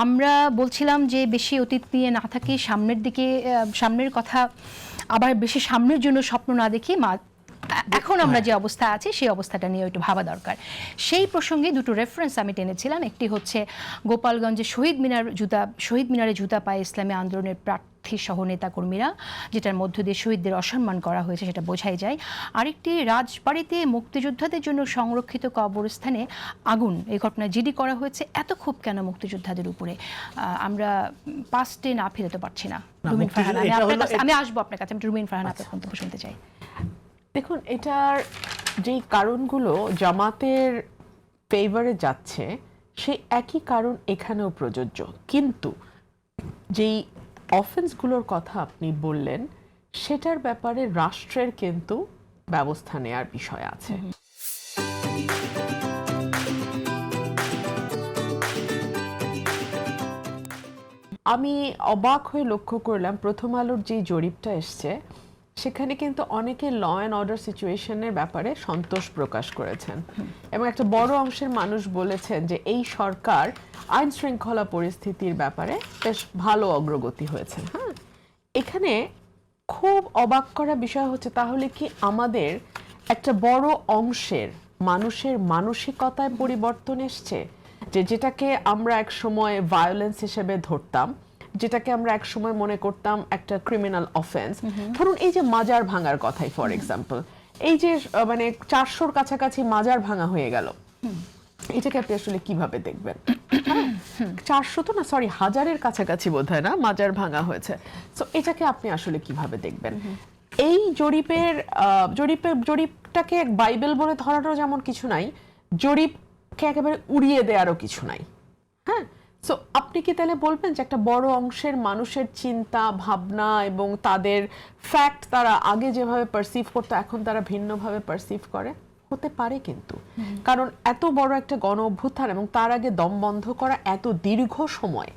আমরা বলছিলাম যে বেশি অতীত নিয়ে না থাকি, সামনের দিকে সামনের কথা, আবার বেশি সামনের জন্য স্বপ্ন না দেখি এখন আমরা যে অবস্থা আছি সেই অবস্থাটা নিয়ে একটু ভাবা দরকার। সেই প্রসঙ্গে দুটো রেফারেন্স আমি টেনেছিলাম। একটি হচ্ছে গোপালগঞ্জে শহীদ মিনারে জুতা পায়ে ইসলামী আন্দোলনের প্রার্থী সহ নেতাকর্মীরা, যেটার মধ্য দিয়ে শহীদদের অসম্মান করা হয়েছে সেটা বোঝাই যায়। আরেকটি রাজবাড়িতে মুক্তিযোদ্ধাদের জন্য সংরক্ষিত কবরস্থানে আগুন, এই ঘটনায় জিডি করা হয়েছে। এত ক্ষোভ কেন মুক্তিযোদ্ধাদের উপরে? আমরা পাস্টে না ফিরতে পারছি না। রুমিন ফারহান, আমি আসবো আপনার কাছে, আমি রুমিন ফারহান আপনার মন্তব্য শুনতে চাই। দেখুন, এটার যেই কারণগুলো জামাতের ফেভারে যাচ্ছে সেই একই কারণ এখানেও প্রযোজ্য, কিন্তু যেই অফেন্সগুলোর কথা আপনি বললেন সেটার ব্যাপারে রাষ্ট্রের কিন্তু ব্যবস্থা নেওয়ার বিষয় আছে। আমি অবাক হয়ে লক্ষ্য করলাম প্রথম আলোর যে জরিপটা এসছে সেখানে কিন্তু অনেকে ল অ্যান্ড অর্ডার সিচুয়েশনের ব্যাপারে সন্তোষ প্রকাশ করেছেন এবং একটা বড় অংশের মানুষ বলেছেন যে এই সরকার আইন শৃঙ্খলা পরিস্থিতির ব্যাপারে বেশ ভালো অগ্রগতি হয়েছে। হ্যাঁ, এখানে খুব অবাক করা বিষয় হচ্ছে তাহলে কি আমাদের একটা বড় অংশের মানুষের মানসিকতায় পরিবর্তন এসছে, যেটাকে আমরা এক সময় ভায়োলেন্স হিসেবে ধরতাম, যেটাকে আমরা এক সময় মনে করতাম একটা ক্রিমিনাল অফেন্স। ধরুন এই যে মাজার ভাঙার কথাই ফর এক্সাম্পল, এই যে মানে 400-র কাছাকাছি মাজার ভাঙা হয়ে গেল, এটাকে আপনি আসলে কিভাবে দেখবেন? 400 তো না, সরি, 1000-এর কাছাকাছি বোধহয় না মাজার ভাঙা হয়েছে। সো এটাকে আপনি আসলে কিভাবে দেখবেন? এই জরিপটাকে এক বাইবেল বলে ধরারও যেমন কিছু নাই, জরিপকে একেবারে উড়িয়ে দেওয়ারও কিছু নাই। হ্যাঁ, সো আপনি কি তাহলে বলবেন যে একটা বড় অংশের মানুষের চিন্তা ভাবনা এবং তাদের ফ্যাক্ট তারা আগে যেভাবে পারসিভ করতো এখন তারা ভিন্নভাবে পারসিভ করে? হতে পারে, কিন্তু কারণ এত বড় একটা গণ অভ্যুত্থান এবং তার আগে দম বন্ধ করা এত দীর্ঘ সময়,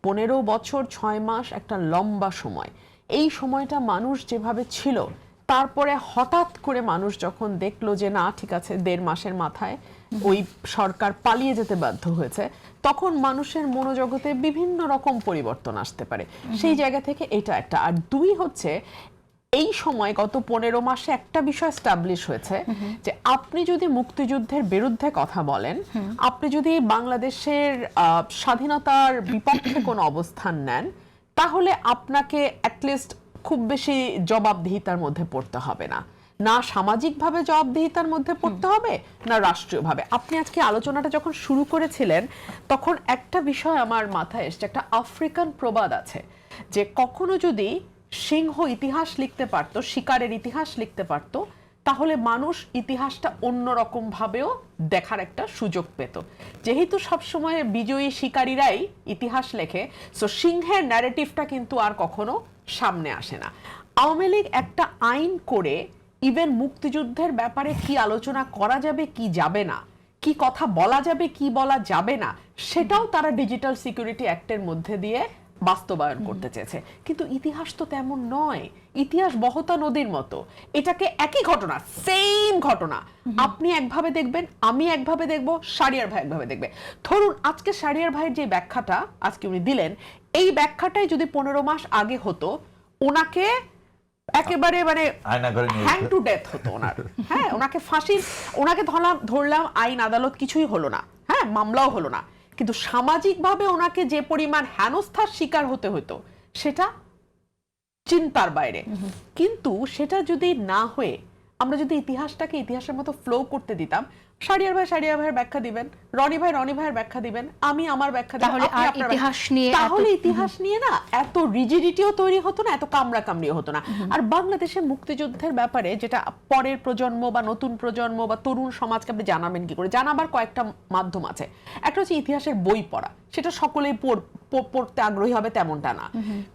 15 বছর 6 মাস, একটা লম্বা সময়। এই সময়টা মানুষ যেভাবে ছিল, তারপরে হঠাৎ করে মানুষ যখন দেখলো যে না ঠিক আছে 1.5 মাসের মাথায় ওই সরকার পালিয়ে যেতে বাধ্য হয়েছে, তখন মানুষের মনোজগতে বিভিন্ন রকম পরিবর্তন আসতে পারে। সেই জায়গা থেকে এটা একটা। আর দুই হচ্ছে, এই সময় গত 15 মাসে একটা বিষয় এস্টাবলিশ হয়েছে যে আপনি যদি মুক্তিযুদ্ধের বিরুদ্ধে কথা বলেন, আপনি যদি বাংলাদেশের স্বাধীনতার বিপক্ষে কোনো অবস্থান নেন, তাহলে আপনাকে অ্যাটলিস্ট খুব বেশি জবাবদিহিতার মধ্যে পড়তে হবে না, না সামাজিকভাবে জবাবদিহিতার মধ্যে পড়তে হবে, না রাষ্ট্রীয়ভাবে। আপনি আজকে আলোচনাটা যখন শুরু করেছিলেন তখন একটা বিষয় আমার মাথায় এসছে, একটা আফ্রিকান প্রবাদ আছে যে কখনো যদি সিংহ ইতিহাস লিখতে পারতো, শিকারের ইতিহাস লিখতে পারতো, তাহলে মানুষ ইতিহাসটা অন্যরকম ভাবেও দেখার একটা সুযোগ পেত। যেহেতু সবসময় বিজয়ী শিকারীরাই ইতিহাস লেখে, সো সিংহের ন্যারেটিভটা কিন্তু আর কখনো সামনে আসে না। আওয়ামী লীগ একটা আইন করে ইভেন মুক্তিযুদ্ধের ব্যাপারে কি আলোচনা করা যাবে কি যাবে না, কি কথা বলা যাবে কি বলা যাবে না, সেটাও তারা ডিজিটাল সিকিউরিটি অ্যাক্টের মধ্যে দিয়ে বাস্তবায়ন করতে চেয়েছে। কিন্তু ইতিহাস তো তেমন নয়, ইতিহাস বহতা নদীর মতো। এটাকে একই ঘটনা, সেম ঘটনা, আপনি একভাবে দেখবেন, আমি একভাবে দেখব, শাহরিয়ার ভাই একভাবে দেখবে। ধরুন আজকে শাহরিয়ার ভাইয়ের যে ব্যাখ্যাটা আজকে উনি দিলেন, এই ব্যাখ্যাটাই যদি 15 মাস আগে হতো, ওনাকে একেবারে মানে হ্যাং টু ডেথ হতো ওনার। হ্যাঁ, ওনাকে ওনাকে ধরলাম, আইন আদালত কিছুই হলো না, হ্যাঁ মামলাও হলো না, কিন্তু সামাজিকভাবে ওনাকে যে পরিমাণ হেনস্থার শিকার হতে হতো সেটা চিন্তার বাইরে। কিন্তু সেটা যদি না হয়ে আমরা যদি ইতিহাসটাকে ইতিহাসের মতো ফ্লো করতে দিতাম, শাহরিয়ার ভাইয়ের ব্যাখ্যা দিবেন, রনি ভাইয়ের ব্যাখ্যা দিবেন, আমি আমার ব্যাখ্যা দিব, তাহলে ইতিহাস নিয়ে না এত রিজিডিটিও তৈরি হতো না, এত কামড়িও হতো না। আর বাংলাদেশের মুক্তিযুদ্ধের ব্যাপারে যেটা পরের প্রজন্ম বা নতুন প্রজন্ম বা তরুণ সমাজকে আপনি জানাবেন কি করে? জানাবার কয়েকটা মাধ্যম আছে। একটা হচ্ছে ইতিহাসের বই পড়া, সেটা সকলেই পড়তে আগ্রহী হবে তেমনটা না,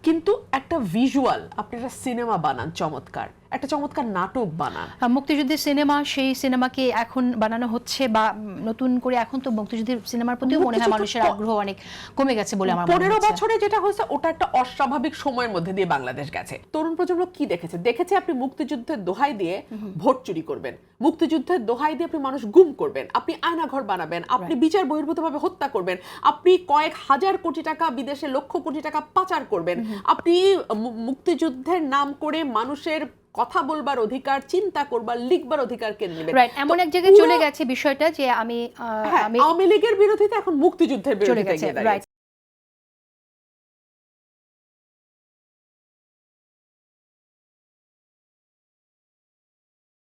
কিন্তু একটা ভিজুয়াল, আপনি একটা সিনেমা বানান চমৎকার, একটা চমৎকার নাটক বানান। মুক্তিযুদ্ধের সিনেমা, সেই সিনেমাকে এখন বানানো হচ্ছে বা নতুন করে এখন তো মুক্তিযুদ্ধের সিনেমার প্রতিও মনে হয় মানুষের আগ্রহ অনেক কমে গেছে বলে আমার মনে 15 হচ্ছে। বছরে যেটা হয়েছে ওটা একটা অস্বাভাবিক সময়ের মধ্যে দিয়ে বাংলাদেশ গেছে। তরুণ প্রজন্ম কি দেখেছে আপনি মুক্তিযুদ্ধের দোহাই দিয়ে ভোট চুরি করবেন, মুক্তিযুদ্ধের দোহাই দিয়ে আপনি মানুষ গুম করবেন, আপনি আয়নাঘর বানাবেন, আপনি বিচার বহির্ভূতভাবে হত্যা করবেন, আপনি কয়েক হাজার কোটি টাকা বিদেশে লক্ষ কোটি টাকা পাচার করবেন, আপনি মুক্তিযুদ্ধের নাম করে মানুষের কথা বলবার অধিকার, চিন্তা করবার, লিখবার অধিকার কেড়ে নেবেন। রাইট, এমন এক জায়গায় চলে গেছে বিষয়টা যে আমি আওয়ামী লীগের বিরোধিতা এখন মুক্তিযুদ্ধের বিরোধিতা গিয়ে দাঁড়িয়েছে।